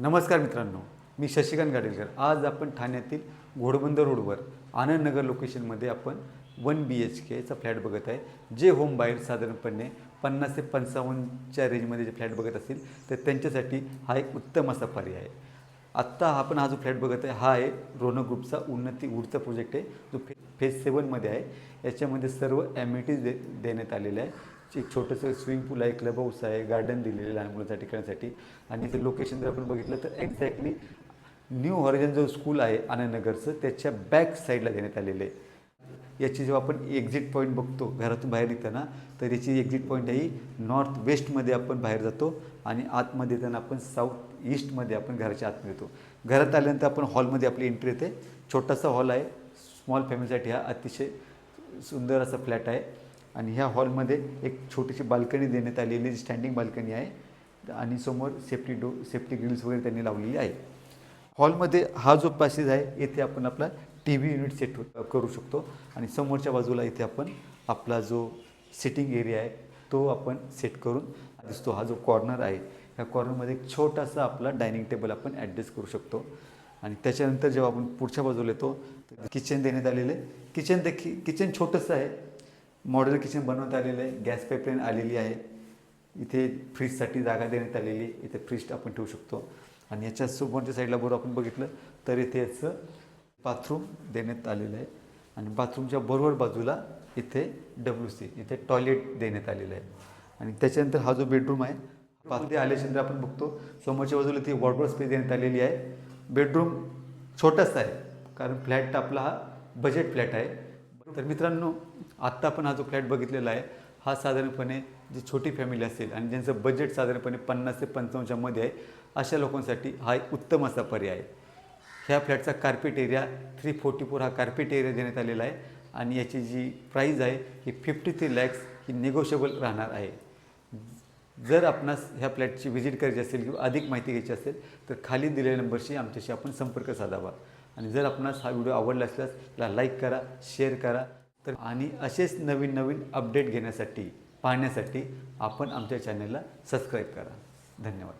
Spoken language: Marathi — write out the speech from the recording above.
नमस्कार मित्रांनो, मी शशिकांत गाडेलकर। आज आपण ठाण्यातील घोडबंदर रोडवर आनंदनगर लोकेशनमध्ये आपण 1 BHKचा फ्लॅट बघत आहे। जे होम बायर साधारणपणे 50 ते 55च्या रेंजमध्ये जे फ्लॅट बघत असतील तर त्यांच्यासाठी हा एक उत्तम असा पर्याय आहे। आत्ता आपण हा जो फ्लॅट बघत आहे हा आहे रोनक ग्रुपचा उन्नती ऊर्जा प्रोजेक्ट आहे, जो फेज 7मध्ये आहे। याच्यामध्ये सर्व ॲम्युनिटीज देण्यात आलेल्या आहे। एक छोटंसं स्विमिंग पूल आहे, क्लब हाऊस आहे, गार्डन दिलेलं आहे लहान मुलांच्या ठिकाणासाठी। आणि ते लोकेशन जर आपण बघितलं तर एक्झॅक्टली न्यू हॉरिझन जो स्कूल आहे आनंदनगरचं त्याच्या बॅक साईडला देण्यात आलेलं आहे। याची जेव्हा आपण एक्झिट पॉईंट बघतो घरातून बाहेर निघताना, तर याची एक्झिट पॉईंट ही नॉर्थ वेस्टमध्ये आपण बाहेर जातो आणि आतमध्ये येताना आपण साऊथ ईस्टमध्ये आपण घराच्या आतमध्ये येतो। घरात आल्यानंतर आपण हॉलमध्ये आपली एंट्री येते। छोटासा हॉल आहे, स्मॉल फॅमिलीसाठी हा अतिशय सुंदर असा फ्लॅट आहे। आणि ह्या हॉलमध्ये एक छोटीशी बाल्कनी देण्यात आलेली, स्टँडिंग बाल्कनी आहे आणि समोर सेफ्टी ग्रिल्स वगैरे त्यांनी लावलेली आहे। हॉलमध्ये हा जो पॅसेज आहे येथे आपण आपला TV युनिट सेट करू शकतो आणि समोरच्या बाजूला इथे आपण आपला जो सिटिंग एरिया आहे तो आपण सेट करून दिसतो। हा जो कॉर्नर आहे ह्या कॉर्नरमध्ये एक छोटासा आपला डायनिंग टेबल आपण ॲडजस्ट करू शकतो। आणि त्याच्यानंतर जेव्हा आपण पुढच्या बाजूला येतो तर किचन देण्यात आलेलं आहे। किचन छोटंसं आहे, मॉड्युलर किचन बनवण्यात आलेलं आहे, गॅस पाईपलाईन आलेली आहे। इथे फ्रीजसाठी जागा देण्यात आलेली आहे, इथे फ्रीज आपण ठेवू शकतो। आणि याच्या समोरच्या साईडला बरोबर आपण बघितलं तर इथे याचं बाथरूम देण्यात आलेलं आहे आणि बाथरूमच्या बरोबर बाजूला इथे WC इथे टॉयलेट देण्यात आलेलं आहे। आणि त्याच्यानंतर हा जो बेडरूम आहे बाथरूममध्ये आल्याच्यानंतर आपण बघतो समोरच्या बाजूला ती वॉर्डरोब स्पेस देण्यात आलेली आहे। बेडरूम छोटासा आहे कारण फ्लॅट आपला हा बजेट फ्लॅट आहे। तर मित्रांनो, आत्ता आपण हा जो फ्लॅट बघितलेला आहे हा साधारणपणे जी छोटी फॅमिली असेल आणि ज्यांचं बजेट साधारणपणे 50 ते 55च्या मध्ये आहे अशा लोकांसाठी हा एक उत्तम असा पर्याय आहे। ह्या फ्लॅटचा कार्पेट एरिया 344 हा कार्पेट एरिया देण्यात आलेला आहे आणि याची जी प्राईज आहे ही 53 lakhs ही निगोशिएबल राहणार आहे। जर आपणास ह्या फ्लॅटची व्हिजिट करायची असेल किंवा अधिक माहिती घ्यायची असेल तर खाली दिलेल्या नंबरशी आमच्याशी आपण संपर्क साधावा। आणि जर आपणास हा व्हिडिओ आवडला असल्यास त्याला लाईक करा, शेअर करा। तर आणि असेच नवीन नवीन अपडेट घेण्यासाठी पाहण्यासाठी आपण आमच्या चॅनलला सबस्क्राईब करा। धन्यवाद।